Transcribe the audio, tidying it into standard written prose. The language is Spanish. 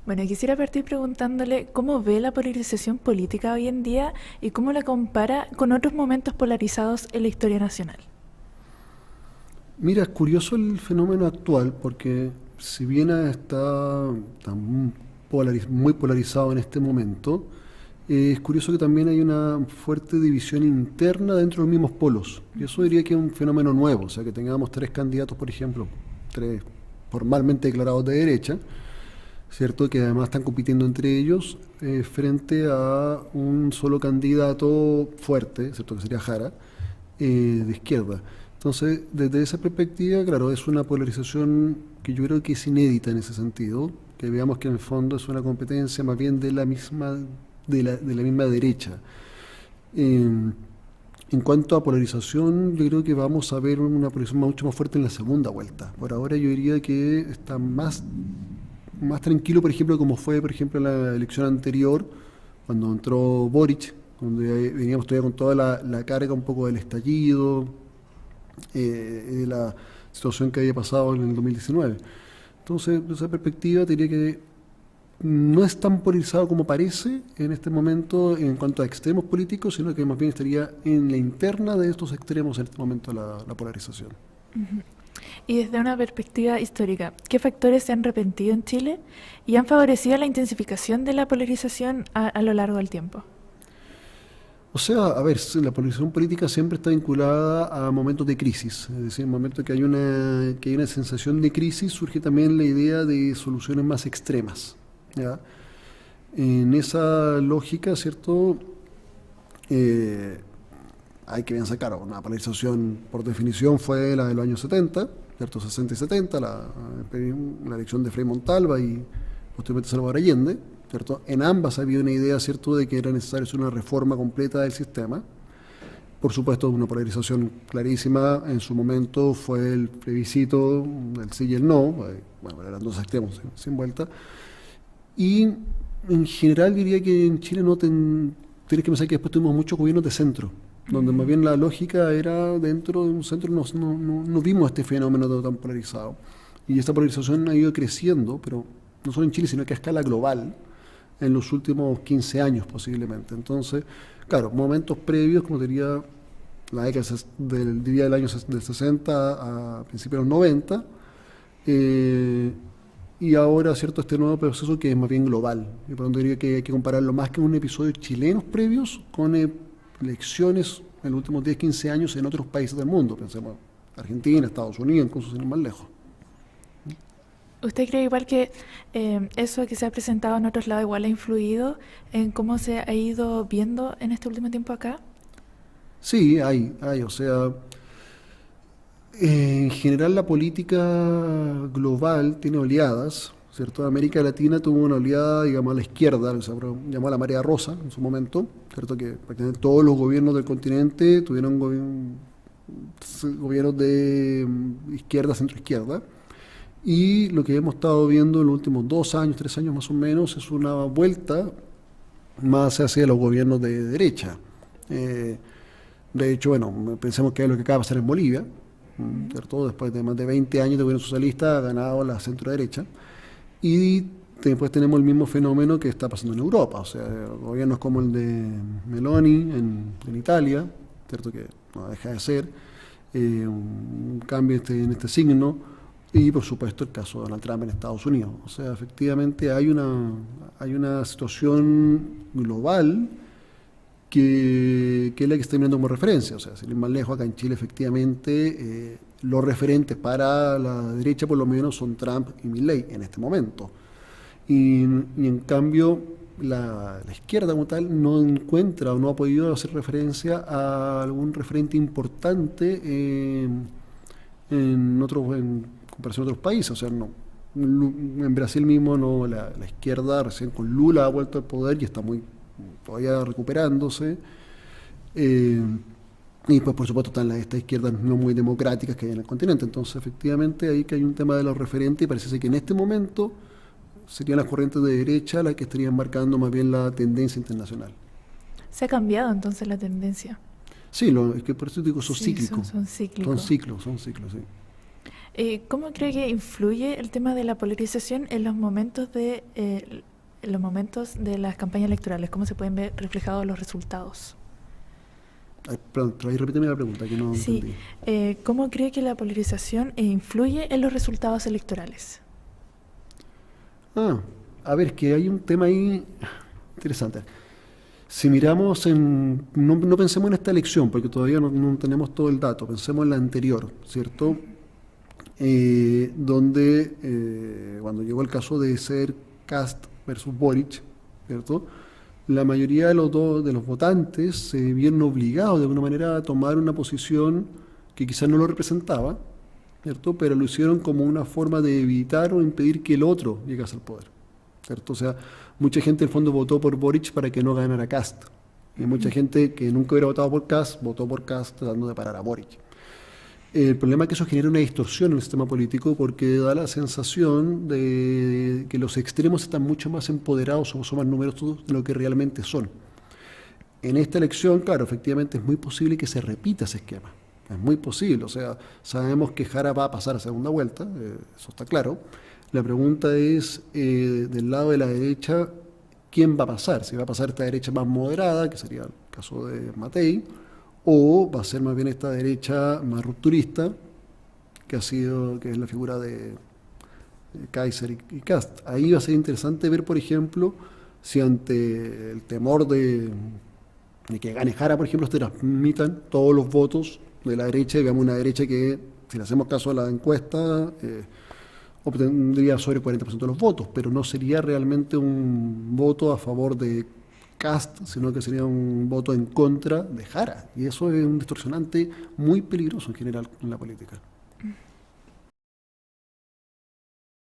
Bueno, quisiera partir preguntándole cómo ve la polarización política hoy en día y cómo la compara con otros momentos polarizados en la historia nacional. Mira, es curioso el fenómeno actual porque si bien está tan muy polarizado en este momento, es curioso que también hay una fuerte división interna dentro de los mismos polos. Y eso diría que es un fenómeno nuevo, o sea, que tengamos tres candidatos, por ejemplo, tres formalmente declarados de derecha, ¿cierto? Que además están compitiendo entre ellos frente a un solo candidato fuerte, ¿cierto? Que sería Jara, de izquierda. Entonces, desde esa perspectiva, claro, es una polarización que yo creo que es inédita en ese sentido, que veamos que en el fondo es una competencia más bien de la misma, de la misma derecha. En cuanto a polarización, yo creo que vamos a ver una polarización mucho más fuerte en la segunda vuelta. Por ahora yo diría que está más tranquilo, por ejemplo, como fue, por ejemplo, en la elección anterior, cuando entró Boric, donde veníamos todavía con toda la carga un poco del estallido, de la situación que había pasado en el 2019. Entonces, desde esa perspectiva, te diría que no es tan polarizado como parece en este momento en cuanto a extremos políticos, sino que más bien estaría en la interna de estos extremos en este momento la polarización. Y desde una perspectiva histórica, ¿qué factores se han repetido en Chile y han favorecido la intensificación de la polarización a lo largo del tiempo? O sea, a ver, la polarización política siempre está vinculada a momentos de crisis, es decir, en momentos que hay una sensación de crisis surge también la idea de soluciones más extremas, ¿ya? En esa lógica, ¿cierto? Eh, Hay que bien sacar una polarización por definición fue la de los años 70, ¿cierto? 60 y 70, la elección de Frei Montalva y posteriormente Salvador Allende, ¿cierto? En ambas había una idea, ¿cierto?, de que era necesario hacer una reforma completa del sistema. Por supuesto, una polarización clarísima en su momento fue el plebiscito, el sí y el no, bueno, eran dos extremos sin vuelta. Y en general diría que en Chile tienes que pensar que después tuvimos muchos gobiernos de centro, donde más bien la lógica era dentro de un centro, no vimos este fenómeno tan polarizado. Y esta polarización ha ido creciendo, pero no solo en Chile, sino que a escala global, en los últimos 15 años posiblemente. Entonces, claro, momentos previos, como diría la década diría del año del 60 a principios de los 90, y ahora, ¿cierto?, este nuevo proceso que es más bien global. Y por lo tanto diría que hay que compararlo más que un episodio chilenos previos con elecciones en los últimos 10, 15 años en otros países del mundo. Pensemos Argentina, Estados Unidos, incluso sin ir más lejos. ¿Usted cree igual que eso que se ha presentado en otros lados igual ha influido en cómo se ha ido viendo en este último tiempo acá? Sí, o sea, en general la política global tiene oleadas, ¿cierto? América Latina tuvo una oleada, digamos, a la izquierda, se llamó la marea rosa en su momento, ¿cierto? Que prácticamente todos los gobiernos del continente tuvieron gobiernos de izquierda, centro-izquierda. Y lo que hemos estado viendo en los últimos 2 años, 3 años más o menos, es una vuelta más hacia los gobiernos de derecha. Eh, de hecho, bueno, pensemos que es lo que acaba de pasar en Bolivia, ¿cierto? Después de más de 20 años de gobierno socialista ha ganado la centro-derecha. Y después tenemos el mismo fenómeno que está pasando en Europa, o sea, gobiernos como el de Meloni en Italia, ¿cierto? Que no deja de ser un cambio en este signo, y por supuesto el caso de Donald Trump en Estados Unidos. O sea, efectivamente hay una situación global que es la que está mirando como referencia. O sea, sin ir más lejos, acá en Chile efectivamente los referentes para la derecha por lo menos son Trump y Milei en este momento. Y en cambio la izquierda como tal no encuentra o no ha podido hacer referencia a algún referente importante en comparación a otros países. O sea, no, en Brasil mismo no, la izquierda recién con Lula ha vuelto al poder y está todavía recuperándose. Y pues por supuesto están estas izquierdas no muy democráticas que hay en el continente. Entonces efectivamente ahí que hay un tema de los referentes y parece que en este momento serían las corrientes de derecha las que estarían marcando más bien la tendencia internacional. ¿Se ha cambiado entonces la tendencia? Sí, es que por eso digo, son Sí, cíclicos. son Son cíclicos. ciclos, sí. ¿Cómo cree que influye el tema de la polarización en los momentos de las campañas electorales? ¿Cómo se pueden ver reflejados los resultados? Ay, perdón, repíteme la pregunta que no Sí, entendí. ¿cómo cree que la polarización influye en los resultados electorales? Ah, a ver, que hay un tema ahí interesante. Si miramos no pensemos en esta elección, porque todavía no tenemos todo el dato, pensemos en la anterior, ¿cierto? Donde cuando llegó el caso de ser Kast versus Boric, ¿cierto? La mayoría de los votantes se vieron obligados de alguna manera a tomar una posición que quizás no lo representaba, ¿cierto? Pero lo hicieron como una forma de evitar o impedir que el otro llegase al poder, ¿cierto? O sea, mucha gente en el fondo votó por Boric para que no ganara Kast. Y mucha gente que nunca hubiera votado por Kast, votó por Kast tratando de parar a Boric. El problema es que eso genera una distorsión en el sistema político porque da la sensación de que los extremos están mucho más empoderados o son más numerosos de lo que realmente son. En esta elección, claro, efectivamente es muy posible que se repita ese esquema. Es muy posible, o sea, sabemos que Jara va a pasar a segunda vuelta, eso está claro. La pregunta es, del lado de la derecha, ¿quién va a pasar? Si va a pasar esta derecha más moderada, que sería el caso de Matei, o va a ser más bien esta derecha más rupturista, que es la figura de Kaiser y Kast. Ahí va a ser interesante ver, por ejemplo, si ante el temor de que gane Jara, por ejemplo, se transmitan todos los votos de la derecha y veamos una derecha que, si le hacemos caso a la encuesta, obtendría sobre el 40% de los votos, pero no sería realmente un voto a favor de Kast, sino que sería un voto en contra de Jara. Y eso es un distorsionante muy peligroso en general en la política.